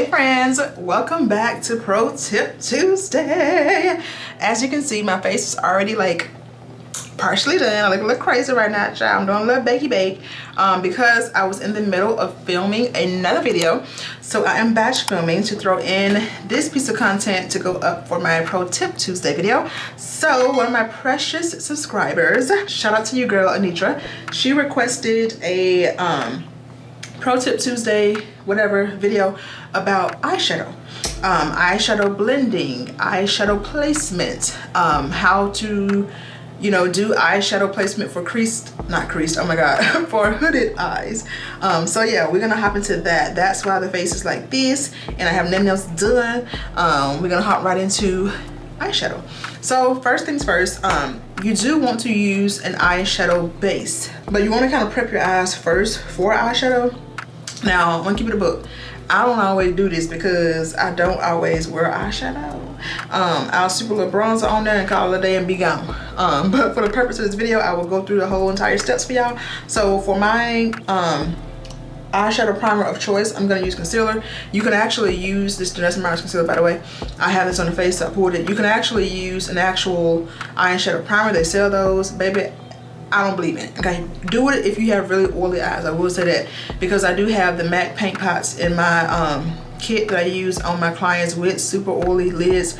Hey friends, welcome back to Pro Tip Tuesday. As you can see, my face is already like partially done. I look a little crazy right now, child. I'm doing a little bakey bake because I was in the middle of filming another video. So I am batch filming to throw in this piece of content to go up for my Pro Tip Tuesday video. So one of my precious subscribers, shout out to you girl, Anitra, she requested a Pro Tip Tuesday whatever video about eyeshadow. Eyeshadow blending, eyeshadow placement, how to do eyeshadow placement for for hooded eyes. So yeah, we're gonna hop into that. That's why the face is like this and I have nothing else done. We're gonna hop right into eyeshadow. So first things first, you do want to use an eyeshadow base, but you want to kind of prep your eyes first for eyeshadow. Now I'm gonna keep it a book. I don't always do this because I don't always wear eyeshadow. I'll super little bronzer on there and call it a day and be gone. But for the purpose of this video, I will go through the whole entire steps for y'all. So for my eyeshadow primer of choice, I'm gonna use concealer. You can actually use this concealer, by the way. I have this on the face, so I poured it. You can actually use an actual eyeshadow primer. They sell those, baby. I don't believe in it. Okay, do it if you have really oily eyes. I will say that because I do have the MAC paint pots in my kit that I use on my clients with super oily lids,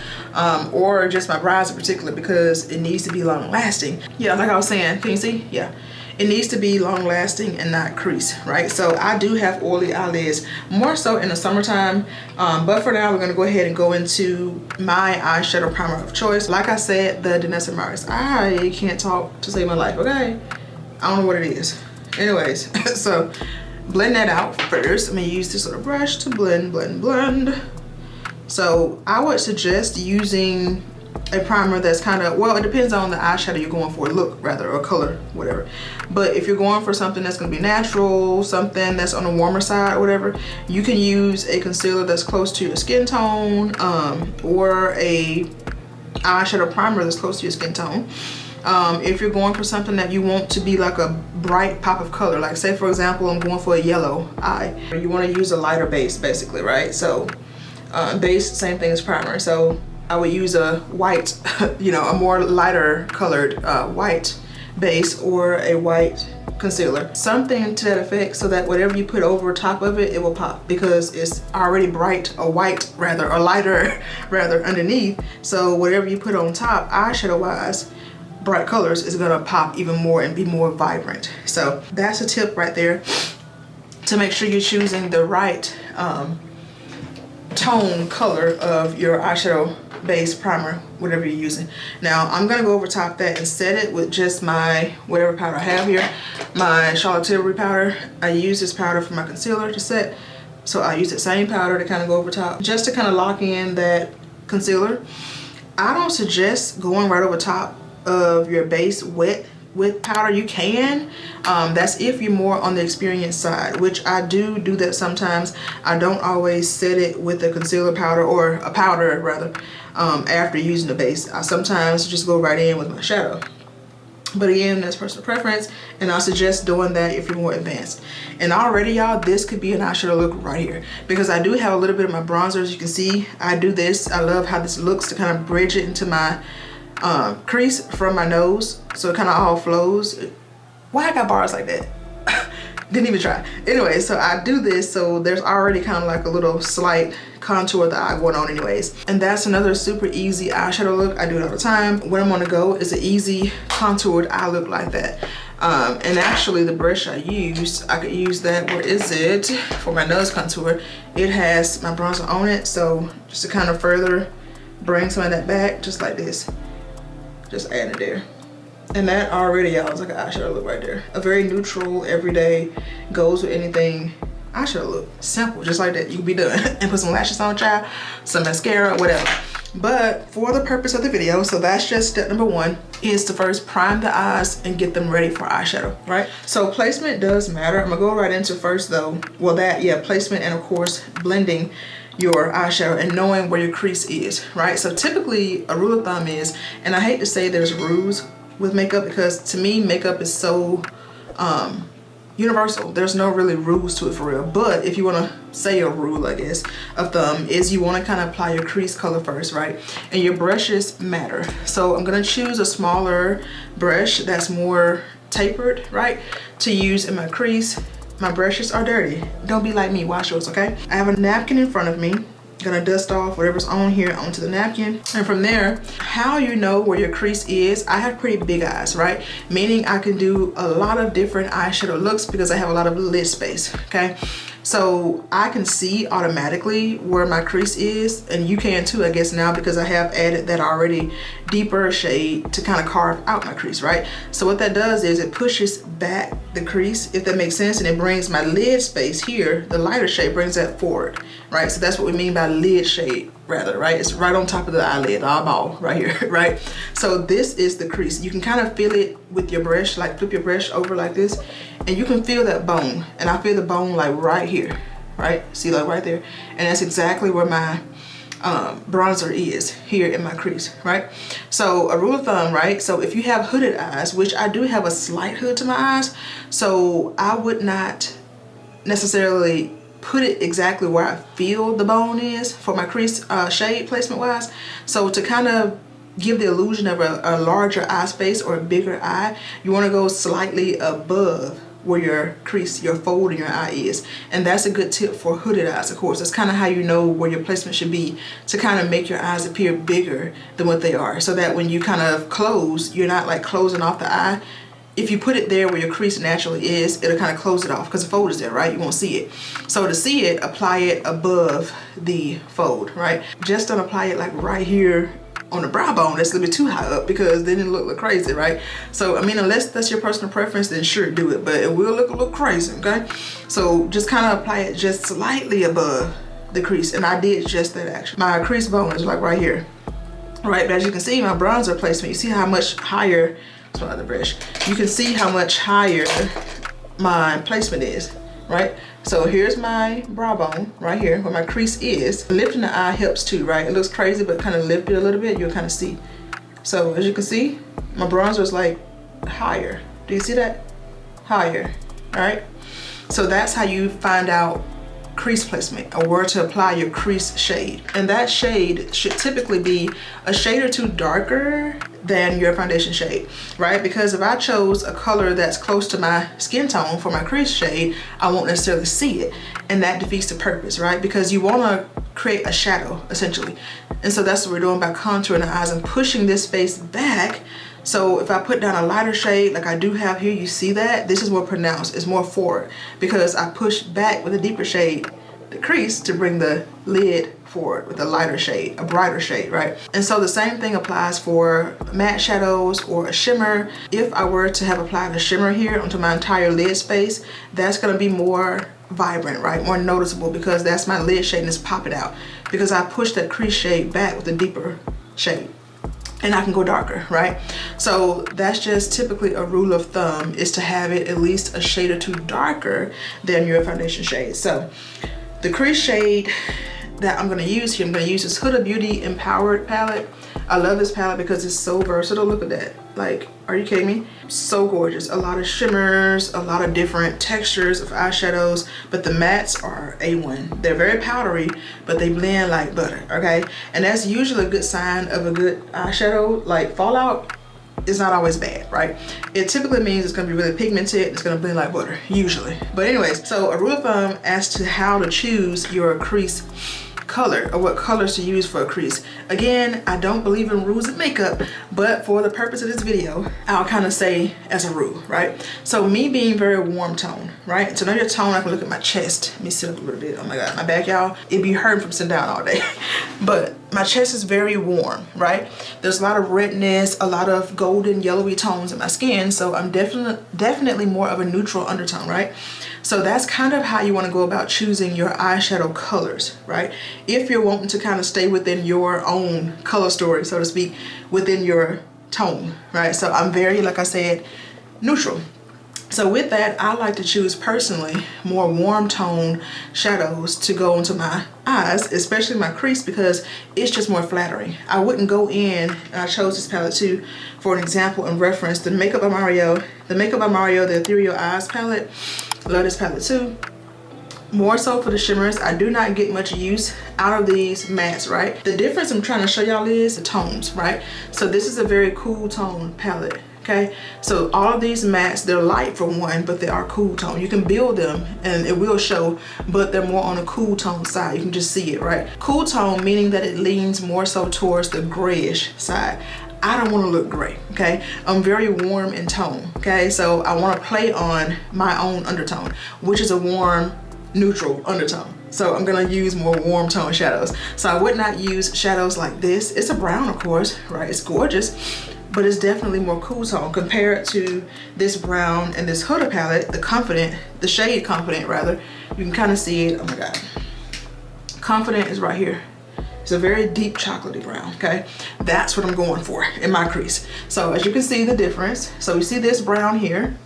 or just my brows in particular, because it needs to be long lasting. Yeah, like I was saying, can you see? Yeah, it needs to be long lasting and not crease, right? So I do have oily eyelids, more so in the summertime, but for now we're gonna go ahead and go into my eyeshadow primer of choice. Like I said, the Danessa Mars. I can't talk to save my life, okay? I don't know what it is. Anyways, so blend that out first. I'm gonna use this little brush to blend. So I would suggest using a primer that's kind of, well, it depends on the eyeshadow you're going for, look rather, or color, whatever. But if you're going for something that's going to be natural, something that's on the warmer side or whatever, you can use a concealer that's close to your skin tone, or a eyeshadow primer that's close to your skin tone. If you're going for something that you want to be like a bright pop of color, like say for example, I'm going for a yellow eye, you want to use a lighter base basically, right? So base, same thing as primer. So I would use a white, a more lighter colored white base or a white concealer. Something to that effect, so that whatever you put over top of it, it will pop because it's already bright or white rather, or lighter rather underneath. So whatever you put on top, eyeshadow wise, bright colors is gonna pop even more and be more vibrant. So that's a tip right there to make sure you're choosing the right tone color of your eyeshadow base, primer, whatever you're using. Now I'm gonna go over top that and set it with just my whatever powder I have here, my Charlotte Tilbury powder. I use this powder for my concealer to set, so I use the same powder to kind of go over top just to kind of lock in that concealer. I don't suggest going right over top of your base wet with powder. You can, that's if you're more on the experienced side, which I do that sometimes. I don't always set it with a concealer powder, or a powder rather, after using the base. I sometimes just go right in with my shadow, but again, that's personal preference, and I suggest doing that if you're more advanced. And already y'all, this could be an eyeshadow look right here, because I do have a little bit of my bronzer. As you can see, I do this. I love how this looks to kind of bridge it into my crease from my nose, so it kind of all flows. Why I got bars like that? Didn't even try. Anyway, so I do this, so there's already kind of like a little slight contour of the eye going on anyways. And that's another super easy eyeshadow look. I do it all the time. When I'm on the go, it's an easy contoured eye look like that. And actually the brush I used, I could use that, where is it, for my nose contour. It has my bronzer on it, so just to kind of further bring some of that back, just like this. Just add it there. And that already, y'all, is like an eyeshadow look right there. A very neutral, everyday, goes with anything eyeshadow look. Simple, just like that. You can be done. And put some lashes on, child, some mascara, whatever. But for the purpose of the video, so that's just step number one, is to first prime the eyes and get them ready for eyeshadow, right? So placement does matter. I'm gonna go right into first though. Well, placement, and of course blending your eyeshadow and knowing where your crease is, right? So typically a rule of thumb is, and I hate to say there's rules with makeup, because to me makeup is so universal. There's no really rules to it for real. But if you want to say a rule, I guess, of thumb, is you want to kind of apply your crease color first, right? And your brushes matter. So I'm going to choose a smaller brush that's more tapered, right, to use in my crease. My brushes are dirty. Don't be like me. Wash yours, okay? I have a napkin in front of me. Gonna dust off whatever's on here onto the napkin. And from there, how you know where your crease is, I have pretty big eyes, right? Meaning I can do a lot of different eyeshadow looks because I have a lot of lid space, okay? So I can see automatically where my crease is, and you can too, I guess, now, because I have added that already deeper shade to kind of carve out my crease, right? So what that does is it pushes back the crease, if that makes sense, and it brings my lid space here, the lighter shade, brings that forward, right? So that's what we mean by lid shade, rather, right? It's right on top of the eyelid, the eyeball right here, right? So this is the crease. You can kind of feel it with your brush, like flip your brush over like this, and you can feel that bone. And I feel the bone like right here, right? See, like right there. And that's exactly where my bronzer is, here in my crease, right? So a rule of thumb, right? So if you have hooded eyes, which I do have a slight hood to my eyes, so I would not necessarily put it exactly where I feel the bone is for my crease shade placement wise. So to kind of give the illusion of a larger eye space or a bigger eye, you want to go slightly above where your crease, your fold in your eye is. And that's a good tip for hooded eyes, of course. That's kind of how you know where your placement should be, to kind of make your eyes appear bigger than what they are, so that when you kind of close, you're not like closing off the eye. If you put it there where your crease naturally is, it'll kind of close it off because the fold is there, right? You won't see it. So to see it, apply it above the fold, right? Just don't apply it like right here on the brow bone. That's a little bit too high up, because then it'll look crazy, right? So I mean, unless that's your personal preference, then sure, do it, but it will look a little crazy, okay? So just kind of apply it just slightly above the crease, and I did just that actually. My crease bone is like right here, right? But as you can see, my bronzer placement, you see how much higher, that's my other brush, you can see how much higher my placement is, right? So here's my brow bone right here where my crease is. Lifting the eye helps too, right? It looks crazy, but kind of lift it a little bit, you'll kind of see. So as you can see, my bronzer is like higher. Do you see that? Higher, all right? So that's how you find out crease placement, or where to apply your crease shade. And that shade should typically be a shade or two darker than your foundation shade, right? Because if I chose a color that's close to my skin tone for my crease shade, I won't necessarily see it, and that defeats the purpose, right? Because you want to create a shadow essentially, and so that's what we're doing by contouring the eyes and pushing this space back. So if I put down a lighter shade like I do have here, you see that this is more pronounced, it's more forward, because I push back with a deeper shade the crease to bring the lid forward with a lighter shade, a brighter shade, right? And so the same thing applies for matte shadows or a shimmer. If I were to have applied a shimmer here onto my entire lid space, that's gonna be more vibrant, right? More noticeable, because that's my lid shade and it's popping out, because I pushed that crease shade back with a deeper shade. And I can go darker, right? So that's just typically a rule of thumb, is to have it at least a shade or two darker than your foundation shade. So the crease shade that I'm gonna use here, I'm gonna use this Huda Beauty Empowered palette. I love this palette because it's so versatile. Look at that. Like, are you kidding me? So gorgeous. A lot of shimmers, a lot of different textures of eyeshadows, but the mattes are A1. They're very powdery, but they blend like butter, okay? And that's usually a good sign of a good eyeshadow. Like, fallout is not always bad, right? It typically means it's gonna be really pigmented, it's gonna blend like butter, usually. But anyways, so a rule of thumb as to how to choose your crease color, or what colors to use for a crease. Again, I don't believe in rules of makeup, but for the purpose of this video, I'll kind of say as a rule, right? So me being very warm tone, right? To know your tone, I can look at my chest. Let me sit up a little bit. Oh my God, my back, y'all. It'd be hurting from sitting down all day. But my chest is very warm, right? There's a lot of redness, a lot of golden yellowy tones in my skin. So I'm definitely more of a neutral undertone, right? So that's kind of how you want to go about choosing your eyeshadow colors, right? If you're wanting to kind of stay within your own color story, so to speak, within your tone, right? So I'm very, like I said, neutral. So with that, I like to choose personally more warm tone shadows to go into my eyes, especially my crease, because it's just more flattering. I wouldn't go in, and I chose this palette too for an example and reference, the Makeup by Mario, the Ethereal Eyes palette. Love this palette too. More so for the shimmers. I do not get much use out of these mattes, right? The difference I'm trying to show y'all is the tones, right? So this is a very cool tone palette, okay? So all of these mattes, they're light for one, but they are cool tone. You can build them and it will show, but they're more on the cool tone side. You can just see it, right? Cool tone meaning that it leans more so towards the grayish side. I don't want to look gray, okay? I'm very warm in tone, okay? So I want to play on my own undertone, which is a warm, neutral undertone. So I'm gonna use more warm tone shadows. So I would not use shadows like this. It's a brown, of course, right? It's gorgeous, but it's definitely more cool tone compared to this brown and this Huda palette, the shade Confident rather. You can kind of see it, oh my God. Confident is right here. It's a very deep chocolatey brown, okay? That's what I'm going for in my crease. So as you can see the difference. So we see this brown here.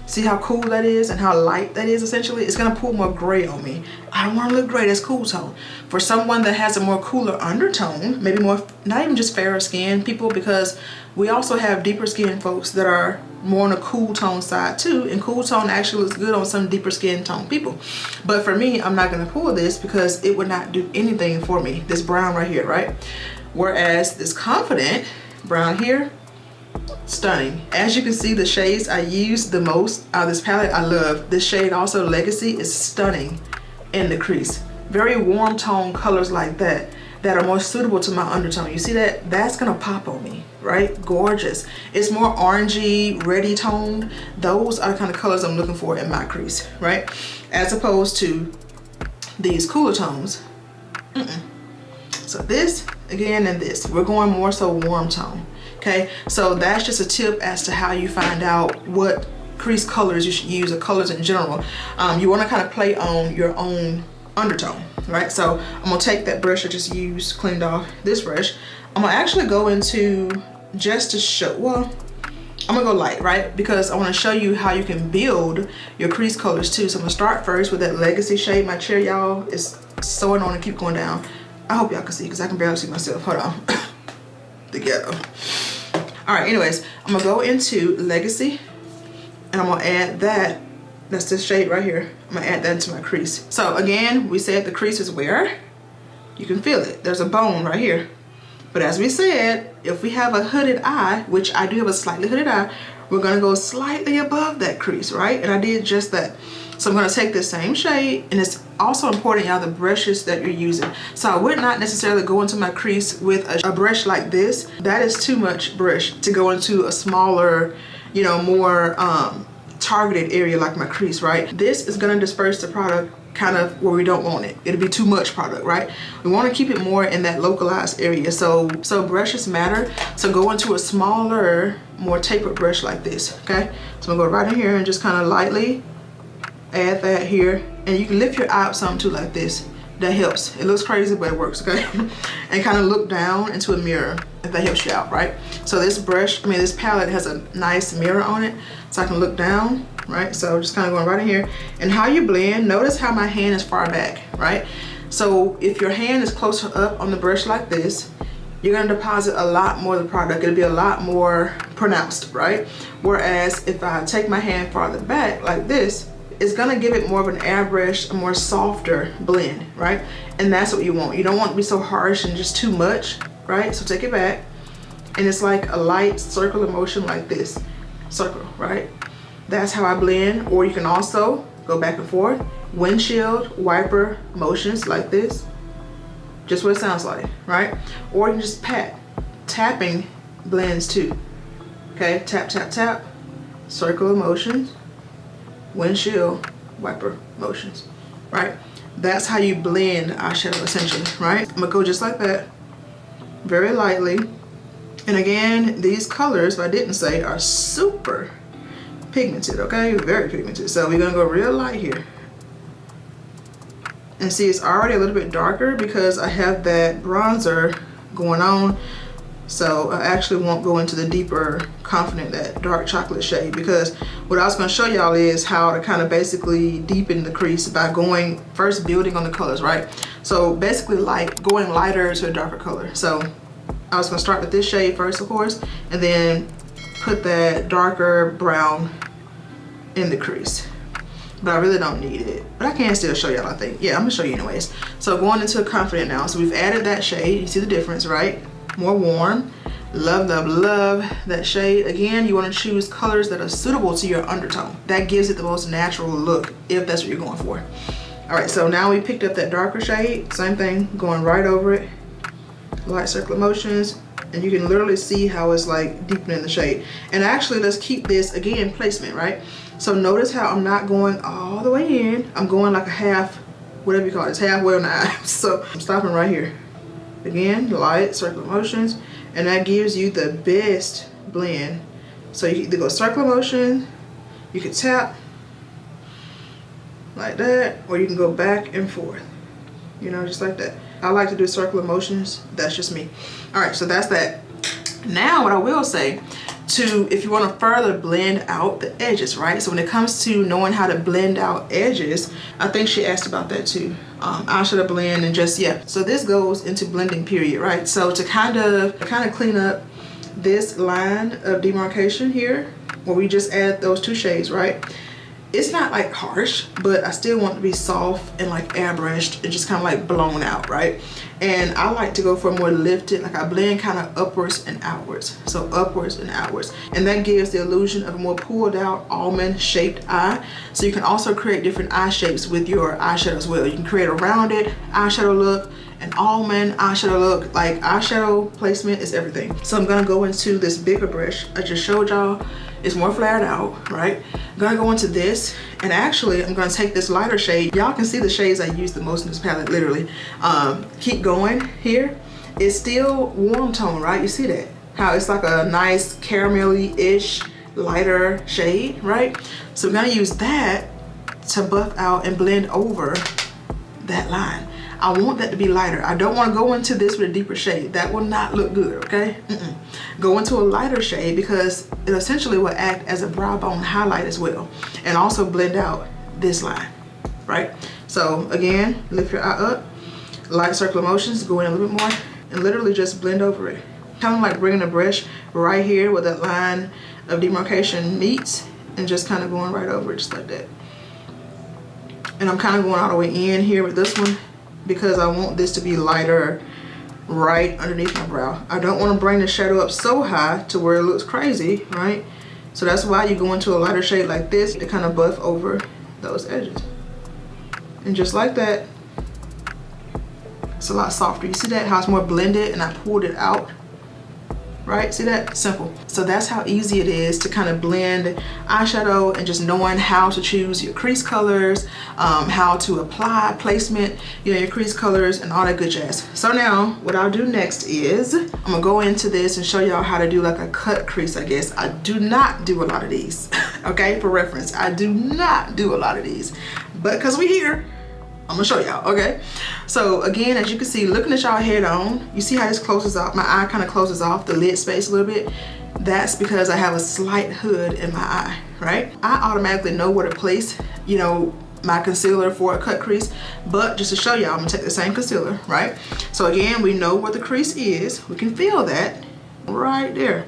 See how cool that is and how light that is essentially? It's gonna pull more gray on me. I don't wanna look gray, that's cool tone. For someone that has a more cooler undertone, maybe more, not even just fairer skin people, because we also have deeper skin folks that are more on the cool tone side too, and cool tone actually looks good on some deeper skin tone people. But for me, I'm not gonna pull this because it would not do anything for me, this brown right here, right? Whereas this Confident brown here, stunning. As you can see, the shades I use the most out of this palette, I love. This shade also, Legacy, is stunning in the crease. Very warm tone colors like that are more suitable to my undertone. You see that? That's gonna pop on me, right? Gorgeous. It's more orangey, reddy toned. Those are the kind of colors I'm looking for in my crease, right? As opposed to these cooler tones. So this, again, and this. We're going more so warm tone. Okay, so that's just a tip as to how you find out what crease colors you should use, or colors in general. You want to kind of play on your own undertone, right? So I'm gonna take that brush I just used, cleaned off this brush. I'm gonna actually go into, just to show, well, I'm gonna go light, right? Because I want to show you how you can build your crease colors too. So I'm gonna start first with that Legacy shade. My chair, y'all, is so annoying to keep going down. I hope y'all can see because I can barely see myself. Hold on. The ghetto. All right, anyways, I'm gonna go into Legacy and I'm gonna add that. That's this shade right here. I'm gonna add that into my crease. So again, we said the crease is where you can feel it. There's a bone right here. But as we said, if we have a hooded eye, which I do have a slightly hooded eye, we're gonna go slightly above that crease, right? And I did just that. So I'm gonna take this same shade, and it's also important, y'all, the brushes that you're using. So I would not necessarily go into my crease with a brush like this. That is too much brush to go into a smaller, you know, more targeted area like my crease, right? This is gonna disperse the product kind of where we don't want it. It'll be too much product, right? We want to keep it more in that localized area. So brushes matter. So go into a smaller, more tapered brush like this, okay? So I'm gonna go right in here and just kind of lightly add that here. And you can lift your eye up some too like this. That helps. It looks crazy, but it works, okay? And kind of look down into a mirror if that helps you out, right? So this brush, this palette has a nice mirror on it, so I can look down, right? So just kind of going right in here. And how you blend, notice how my hand is far back, right? So if your hand is closer up on the brush like this, you're gonna deposit a lot more of the product. It'll be a lot more pronounced, right? Whereas if I take my hand farther back like this, it's gonna give it more of an airbrush, a more softer blend, right? And that's what you want. You don't want it to be so harsh and just too much, right? So take it back, and it's like a light circular motion like this, circle, right? That's how I blend. Or you can also go back and forth, windshield wiper motions like this, just what it sounds like, right? Or you can just pat, tapping blends too, okay? Tap, tap, tap, circular motions, windshield wiper motions, right? That's how you blend eyeshadow essentially, right? I'm gonna go just like that, very lightly. And again, these colors, if I didn't say, are super pigmented, okay? Very pigmented. So we're gonna go real light here. And see, it's already a little bit darker because I have that bronzer going on. So I actually won't go into the deeper Confident, that dark chocolate shade, because what I was going to show y'all is how to kind of basically deepen the crease by going first building on the colors, right? So basically like going lighter to a darker color. So I was going to start with this shade first, of course, and then put that darker brown in the crease. but I really don't need it. But I can still show y'all, I think. Yeah, I'm gonna show you anyways. So going into Confident now. So we've added that shade. You see the difference, right? More warm. Love, love, love that shade. Again, you want to choose colors that are suitable to your undertone. That gives it the most natural look if that's what you're going for. All right, so now we picked up that darker shade. Same thing, going right over it. Light circular motions. And you can literally see how it's like deepening the shade. And actually, let's keep this, again, placement, right? So notice how I'm not going all the way in. I'm going like a half, whatever you call it, it's halfway on the eye. So I'm stopping right here. Again, light circular motions. And that gives you the best blend. So you can either go circular motion, you can tap like that, or you can go back and forth, you know, just like that. I like to do circular motions. That's just me. All right, so that's that. Now what I will say, if you want to further blend out the edges, right? So when it comes to knowing how to blend out edges, I think she asked about that too. Eyeshadow blend and just, yeah. So this goes into blending period, right? So to kind of clean up this line of demarcation here, where we just add those two shades, right? It's not like harsh, but I still want it to be soft and like airbrushed and just kind of like blown out, right? And I like to go for more lifted, like I blend kind of upwards and outwards. So upwards and outwards. And that gives the illusion of a more pulled out almond shaped eye. So you can also create different eye shapes with your eyeshadow as well. You can create a rounded eyeshadow look, an almond eyeshadow look. Like eyeshadow placement is everything. So I'm gonna go into this bigger brush I just showed y'all. It's more flared out, right? I'm gonna go into this, and actually I'm gonna take this lighter shade. Y'all can see the shades I use the most in this palette, literally. Keep going here. It's still warm tone, right? You see that? How it's like a nice caramelly-ish lighter shade, right? So I'm gonna use that to buff out and blend over that line. I want that to be lighter. I don't want to go into this with a deeper shade. That will not look good, okay? Go into a lighter shade because it essentially will act as a brow bone highlight as well. And also blend out this line, right? So again, lift your eye up, light circular motions, go in a little bit more, and literally just blend over it. Kind of like bringing the brush right here where that line of demarcation meets, and just kind of going right over it, just like that. And I'm kind of going all the way in here with this one, because I want this to be lighter right underneath my brow. I don't want to bring the shadow up so high to where it looks crazy, right? So that's why you go into a lighter shade like this to kind of buff over those edges. And just like that, it's a lot softer. You see that, how it's more blended, and I pulled it out, right? See that? Simple. So that's how easy it is to kind of blend eyeshadow, and just knowing how to choose your crease colors, how to apply placement, you know, your crease colors and all that good jazz. So now what I'll do next is I'm gonna go into this and show y'all how to do like a cut crease, I guess. I do not do a lot of these, okay? For reference, I do not do a lot of these, but because we're here, I'm gonna show y'all, okay? So again, as you can see, looking at y'all head on, you see how this closes off, my eye kind of closes off the lid space a little bit. That's because I have a slight hood in my eye, right? I automatically know where to place, you know, my concealer for a cut crease, but just to show y'all, I'm gonna take the same concealer, right? So again, we know where the crease is. We can feel that right there,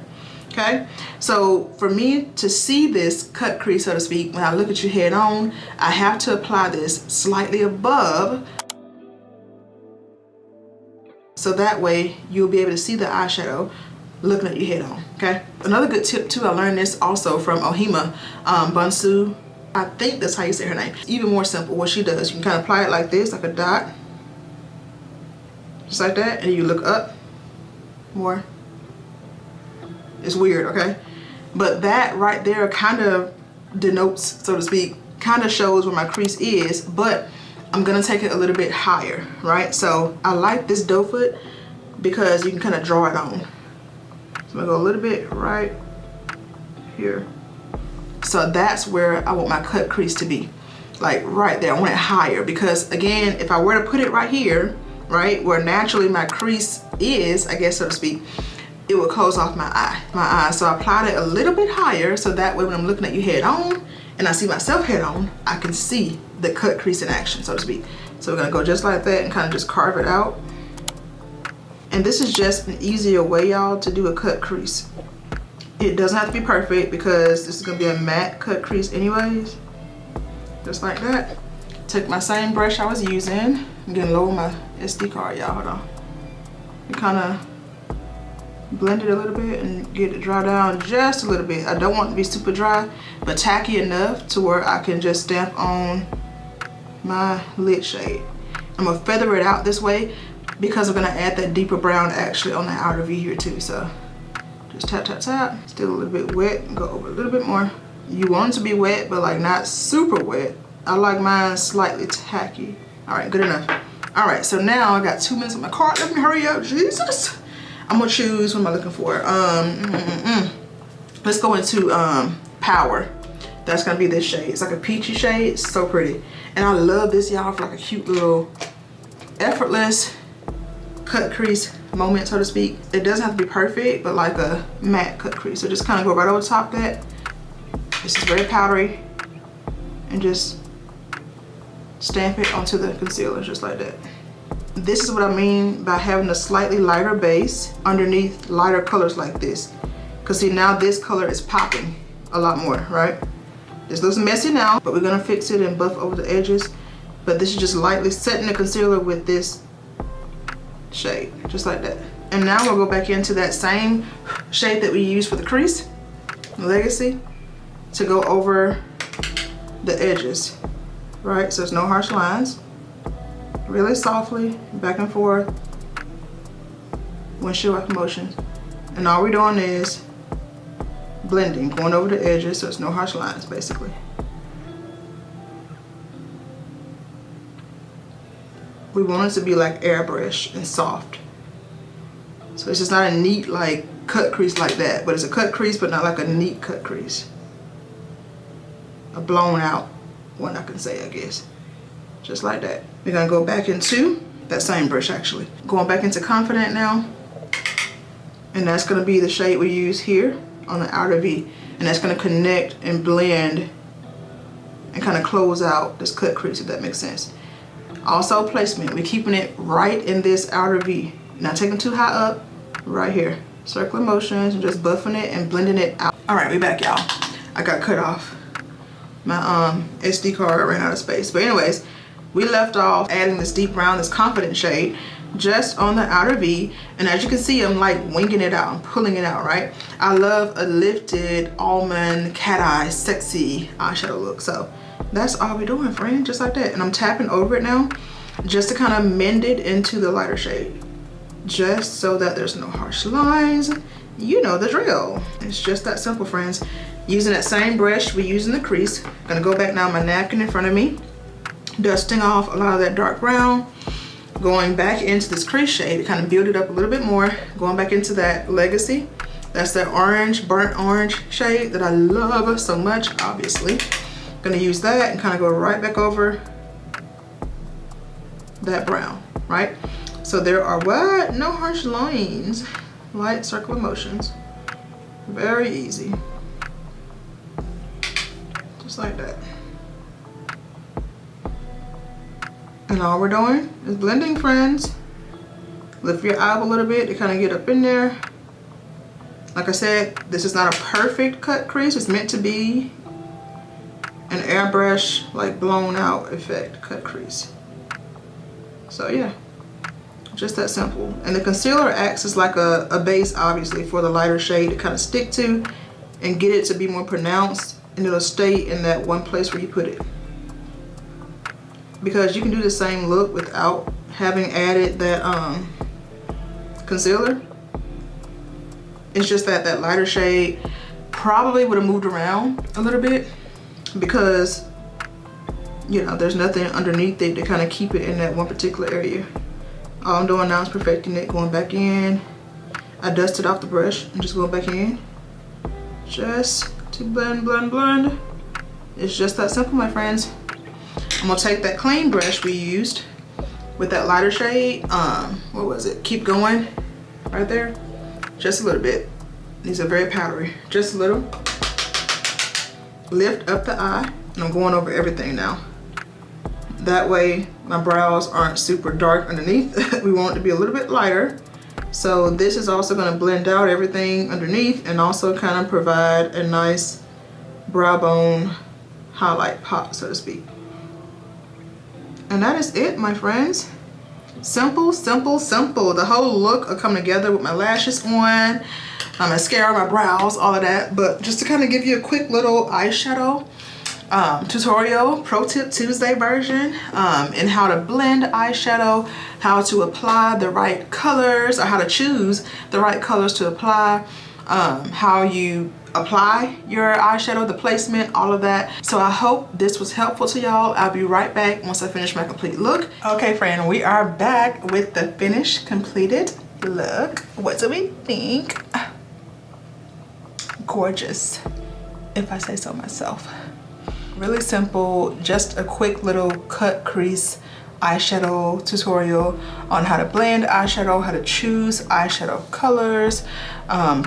okay? So for me to see this cut crease, so to speak, when I look at you head on, I have to apply this slightly above, so that way you'll be able to see the eyeshadow looking at you head on, okay? Another good tip too, I learned this also from Ohima Bunsu. I think that's how you say her name. Even more simple, what she does, you can kind of apply it like this, like a dot, just like that, and you look up more. It's weird, okay? But that right there kind of denotes, so to speak, kind of shows where my crease is, but I'm gonna take it a little bit higher, right? So I like this doe foot because you can kind of draw it on. So I'm gonna go a little bit right here. So that's where I want my cut crease to be, like right there. I want it higher because again, if I were to put it right here, right, where naturally my crease is, I guess, so to speak, it would close off my eye. So I applied it a little bit higher, so that way when I'm looking at you head on and I see myself head on, I can see the cut crease in action, so to speak. So we're gonna go just like that and kind of just carve it out. And this is just an easier way, y'all, to do a cut crease. It doesn't have to be perfect because this is gonna be a matte cut crease anyways. just like that. Took my same brush I was using. I'm getting low on my SD card, y'all. Hold on. And kind of blend it a little bit and get it dry down just a little bit. I don't want it to be super dry, but tacky enough to where I can just stamp on my lid shade. I'm gonna feather it out this way because we're gonna add that deeper brown actually on the outer V here too. So just tap, tap, tap. Still a little bit wet and go over a little bit more. You want it to be wet, but like not super wet. I like mine slightly tacky. All right, good enough. All right, so now I got 2 minutes on my card. Let me hurry up, Jesus. I'm gonna choose, what am I looking for? Let's go into Power. That's gonna be this shade. It's like a peachy shade, it's so pretty. And I love this, y'all, for like a cute little effortless cut crease moment, so to speak. It doesn't have to be perfect, but like a matte cut crease. So just kind of go right over top of that. This is very powdery. And just stamp it onto the concealer, just like that. This is what I mean by having a slightly lighter base underneath lighter colors like this. Because see, now this color is popping a lot more, right? This looks messy now, but we're gonna fix it and buff over the edges. But this is just lightly setting the concealer with this shade, just like that. And now we'll go back into that same shade that we used for the crease, Legacy, to go over the edges, right? So there's no harsh lines. Really softly, back and forth, windshield wiper motions. And all we're doing is blending, going over the edges, so it's no harsh lines, basically. We want it to be like airbrush and soft. So it's just not a neat like cut crease like that, but it's a cut crease, but not like a neat cut crease. A blown out one, I can say, I guess. Just like that. We're gonna go back into that same brush actually. Going back into Confident now. And that's gonna be the shade we use here on the outer V. And that's gonna connect and blend and kind of close out this cut crease, if that makes sense. Also placement, we're keeping it right in this outer V. Not taking too high up, right here. Circular motions and just buffing it and blending it out. All right, we back, y'all. I got cut off. My SD card ran out of space. But anyways, we left off adding this deep brown, this Confident shade, just on the outer V. And as you can see, I'm like winging it out, I'm pulling it out, right? I love a lifted almond cat eye sexy eyeshadow look. So that's all we're doing, friend, just like that. And I'm tapping over it now just to kind of mend it into the lighter shade, just so that there's no harsh lines. You know the drill. It's just that simple, friends. Using that same brush we used in the crease. Gonna go back now on my napkin in front of me, dusting off a lot of that dark brown, going back into this crease shade to kind of build it up a little bit more, going back into that Legacy. That's that orange, burnt orange shade that I love so much, obviously. Gonna use that and kind of go right back over that brown, right? So there are what? No harsh lines, light circular motions. Very easy. Just like that. And all we're doing is blending, friends. Lift your eye up a little bit to kind of get up in there. Like I said, this is not a perfect cut crease. It's meant to be an airbrush, like blown out effect cut crease. So yeah, just that simple. And the concealer acts as like a base, obviously, for the lighter shade to kind of stick to and get it to be more pronounced, and it'll stay in that one place where you put it. Because you can do the same look without having added that concealer. It's just that that lighter shade probably would have moved around a little bit because, you know, there's nothing underneath it to kind of keep it in that one particular area. All I'm doing now is perfecting it, going back in. I dusted off the brush and just going back in. Just to blend, blend, blend. It's just that simple, my friends. I'm gonna take that clean brush we used with that lighter shade. What was it? Keep Going, right there. Just a little bit. These are very powdery. Just a little. Lift up the eye, and I'm going over everything now. That way my brows aren't super dark underneath. We want it to be a little bit lighter. So this is also gonna blend out everything underneath and also kind of provide a nice brow bone highlight pop, so to speak. And that is it, my friends. Simple, simple, simple. The whole look will come together with my lashes on, my mascara, my brows, all of that. But just to kind of give you a quick little eyeshadow tutorial, Pro Tip Tuesday version, and how to blend eyeshadow, how to apply the right colors, or how to choose the right colors to apply, how you apply your eyeshadow, the placement, all of that. So I hope this was helpful to y'all. I'll be right back once I finish my complete look. Okay, friend, we are back with the finished, completed look. What do we think? Gorgeous, if I say so myself. Really simple, just a quick little cut crease eyeshadow tutorial on how to blend eyeshadow, how to choose eyeshadow colors,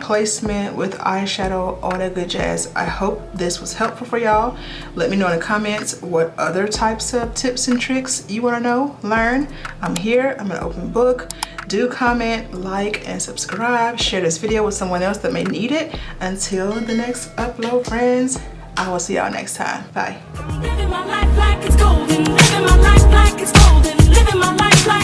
placement with eyeshadow, all that good jazz. I hope this was helpful for y'all. Let me know in the comments what other types of tips and tricks you want to know, learn. I'm here, I'm an open book. Do comment, like, and subscribe. Share this video with someone else that may need it. Until the next upload, friends, I will see y'all next time. Bye. Living my life like it's golden. Living my life like it's golden. Living my life like